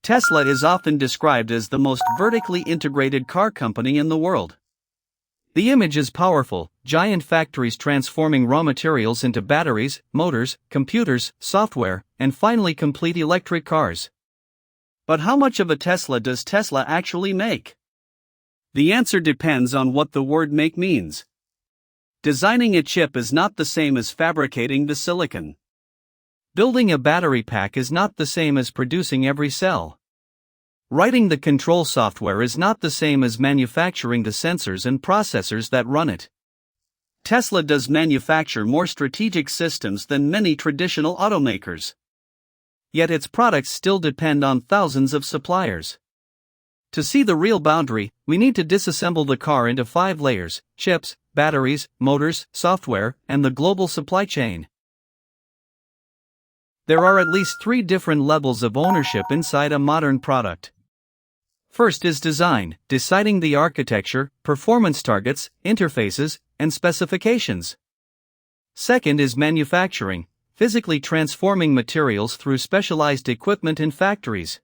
Tesla is often described as the most vertically integrated car company in the world. The image is powerful: giant factories transforming raw materials into batteries, motors, computers, software, and finally complete electric cars. But how much of a Tesla does Tesla actually make? The answer depends on what the word make means. Designing a chip is not the same as fabricating the silicon. Building a battery pack is not the same as producing every cell. Writing the control software is not the same as manufacturing the sensors and processors that run it. Tesla does manufacture more strategic systems than many traditional automakers. Yet its products still depend on thousands of suppliers. To see the real boundary, we need to disassemble the car into 5 layers: chips, batteries, motors, software, and the global supply chain. There are at least 3 different levels of ownership inside a modern product. First is design, deciding the architecture, performance targets, interfaces, and specifications. Second is manufacturing, physically transforming materials through specialized equipment in factories.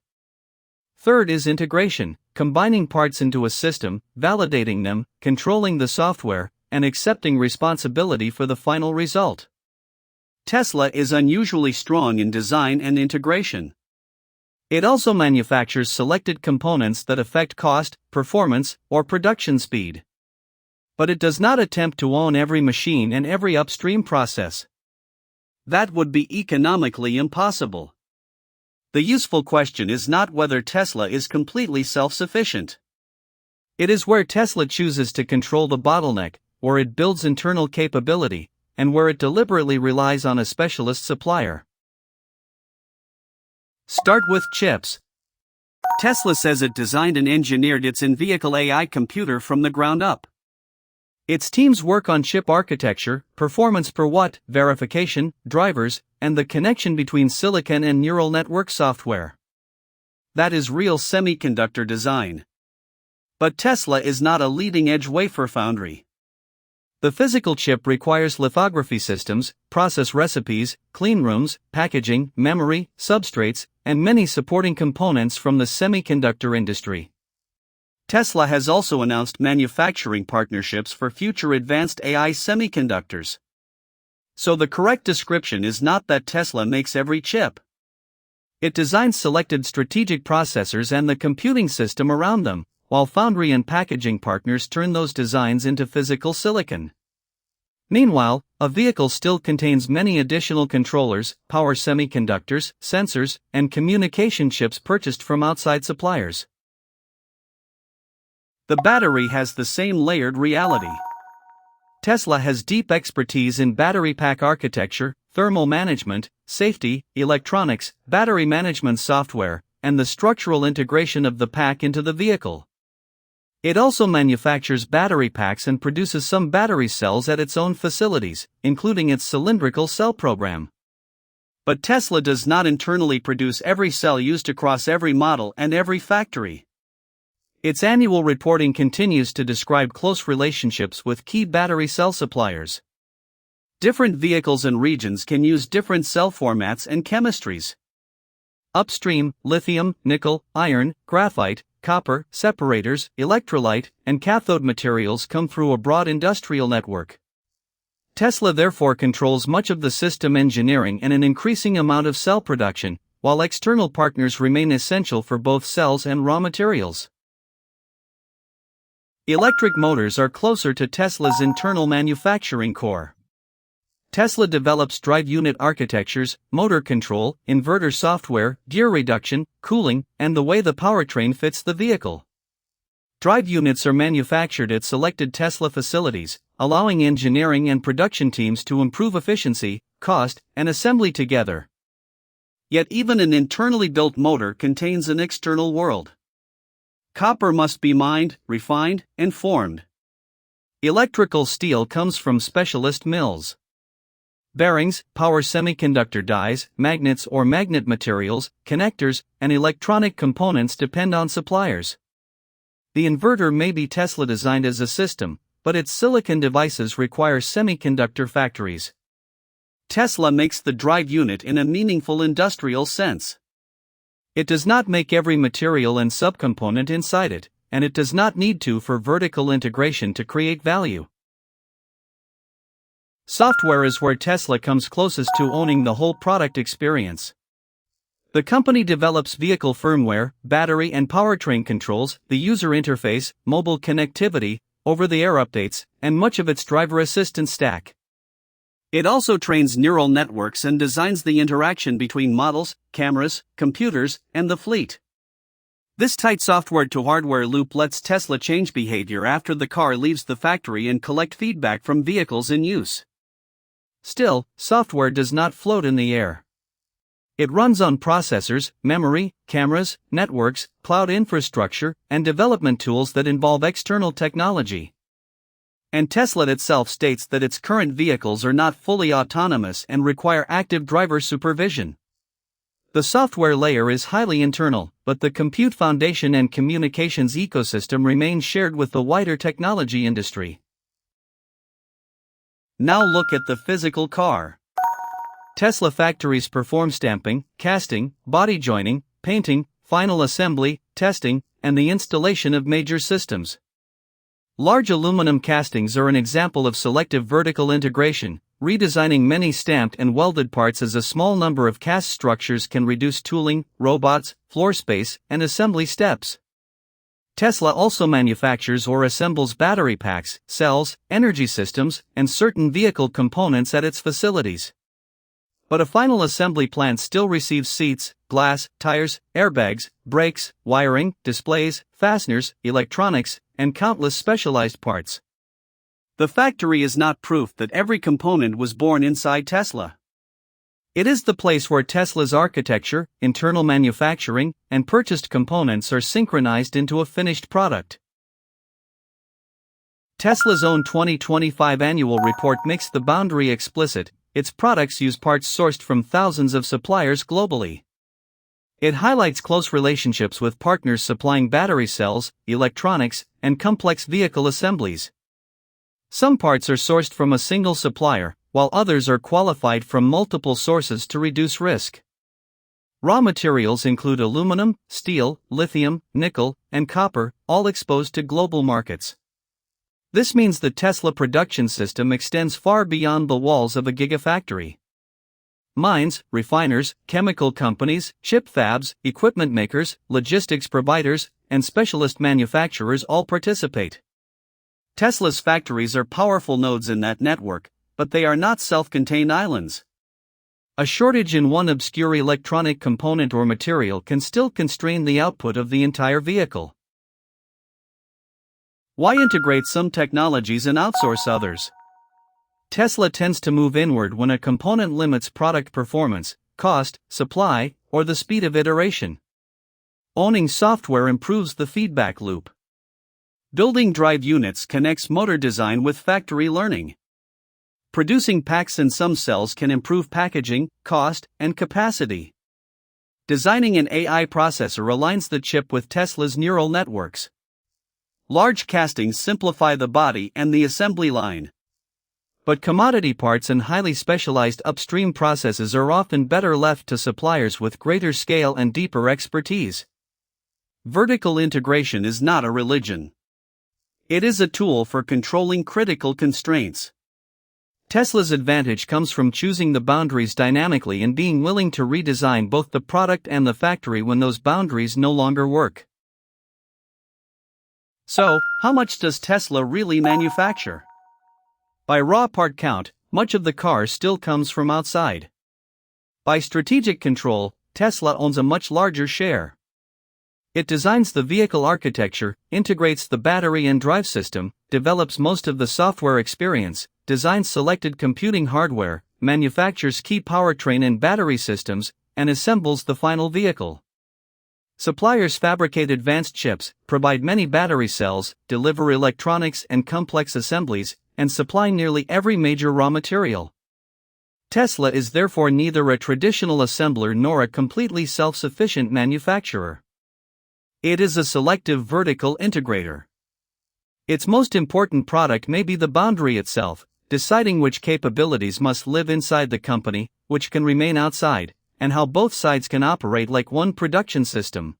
Third is integration, combining parts into a system, validating them, controlling the software, and accepting responsibility for the final result. Tesla is unusually strong in design and integration. It also manufactures selected components that affect cost, performance, or production speed. But it does not attempt to own every machine and every upstream process. That would be economically impossible. The useful question is not whether Tesla is completely self-sufficient. It is where Tesla chooses to control the bottleneck, where it builds internal capability, and where it deliberately relies on a specialist supplier. Start with chips. Tesla says it designed and engineered its in-vehicle AI computer from the ground up. Its teams work on chip architecture, performance per watt, verification, drivers, and the connection between silicon and neural network software. That is real semiconductor design. But Tesla is not a leading-edge wafer foundry. The physical chip requires lithography systems, process recipes, cleanrooms, packaging, memory, substrates, and many supporting components from the semiconductor industry. Tesla has also announced manufacturing partnerships for future advanced AI semiconductors. So the correct description is not that Tesla makes every chip. It designs selected strategic processors and the computing system around them, while foundry and packaging partners turn those designs into physical silicon. Meanwhile, a vehicle still contains many additional controllers, power semiconductors, sensors, and communication chips purchased from outside suppliers. The battery has the same layered reality. Tesla has deep expertise in battery pack architecture, thermal management, safety, electronics, battery management software, and the structural integration of the pack into the vehicle. It also manufactures battery packs and produces some battery cells at its own facilities, including its cylindrical cell program. But Tesla does not internally produce every cell used across every model and every factory. Its annual reporting continues to describe close relationships with key battery cell suppliers. Different vehicles and regions can use different cell formats and chemistries. Upstream, lithium, nickel, iron, graphite, copper, separators, electrolyte, and cathode materials come through a broad industrial network. Tesla therefore controls much of the system engineering and an increasing amount of cell production, while external partners remain essential for both cells and raw materials. Electric motors are closer to Tesla's internal manufacturing core. Tesla develops drive unit architectures, motor control, inverter software, gear reduction, cooling, and the way the powertrain fits the vehicle. Drive units are manufactured at selected Tesla facilities, allowing engineering and production teams to improve efficiency, cost, and assembly together. Yet even an internally built motor contains an external world. Copper must be mined, refined, and formed. Electrical steel comes from specialist mills. Bearings, power semiconductor dies, magnets or magnet materials, connectors, and electronic components depend on suppliers. The inverter may be Tesla designed as a system, but its silicon devices require semiconductor factories. Tesla makes the drive unit in a meaningful industrial sense. It does not make every material and subcomponent inside it, and it does not need to for vertical integration to create value. Software is where Tesla comes closest to owning the whole product experience. The company develops vehicle firmware, battery and powertrain controls, the user interface, mobile connectivity, over-the-air updates, and much of its driver assistance stack. It also trains neural networks and designs the interaction between models, cameras, computers, and the fleet. This tight software-to-hardware loop lets Tesla change behavior after the car leaves the factory and collect feedback from vehicles in use. Still, software does not float in the air. It runs on processors, memory, cameras, networks, cloud infrastructure, and development tools that involve external technology. And Tesla itself states that its current vehicles are not fully autonomous and require active driver supervision. The software layer is highly internal, but the compute foundation and communications ecosystem remain shared with the wider technology industry. Now look at the physical car. Tesla factories perform stamping, casting, body joining, painting, final assembly, testing, and the installation of major systems. Large aluminum castings are an example of selective vertical integration. Redesigning many stamped and welded parts as a small number of cast structures can reduce tooling, robots, floor space, and assembly steps. Tesla also manufactures or assembles battery packs, cells, energy systems, and certain vehicle components at its facilities. But a final assembly plant still receives seats, glass, tires, airbags, brakes, wiring, displays, fasteners, electronics, and countless specialized parts. The factory is not proof that every component was born inside Tesla. It is the place where Tesla's architecture, internal manufacturing, and purchased components are synchronized into a finished product. Tesla's own 2025 annual report makes the boundary explicit. Its products use parts sourced from thousands of suppliers globally. It highlights close relationships with partners supplying battery cells, electronics, and complex vehicle assemblies. Some parts are sourced from a single supplier, while others are qualified from multiple sources to reduce risk. Raw materials include aluminum, steel, lithium, nickel, and copper, all exposed to global markets. This means the Tesla production system extends far beyond the walls of a Gigafactory. Mines, refiners, chemical companies, chip fabs, equipment makers, logistics providers, and specialist manufacturers all participate. Tesla's factories are powerful nodes in that network, but they are not self-contained islands. A shortage in one obscure electronic component or material can still constrain the output of the entire vehicle. Why integrate some technologies and outsource others? Tesla tends to move inward when a component limits product performance, cost, supply, or the speed of iteration. Owning software improves the feedback loop. Building drive units connects motor design with factory learning. Producing packs and some cells can improve packaging, cost, and capacity. Designing an AI processor aligns the chip with Tesla's neural networks. Large castings simplify the body and the assembly line. But commodity parts and highly specialized upstream processes are often better left to suppliers with greater scale and deeper expertise. Vertical integration is not a religion. It is a tool for controlling critical constraints. Tesla's advantage comes from choosing the boundaries dynamically and being willing to redesign both the product and the factory when those boundaries no longer work. So, how much does Tesla really manufacture? By raw part count, much of the car still comes from outside. By strategic control, Tesla owns a much larger share. It designs the vehicle architecture, integrates the battery and drive system, develops most of the software experience, designs selected computing hardware, manufactures key powertrain and battery systems, and assembles the final vehicle. Suppliers fabricate advanced chips, provide many battery cells, deliver electronics and complex assemblies, and supply nearly every major raw material. Tesla is therefore neither a traditional assembler nor a completely self-sufficient manufacturer. It is a selective vertical integrator. Its most important product may be the boundary itself, deciding which capabilities must live inside the company, which can remain outside, and how both sides can operate like one production system.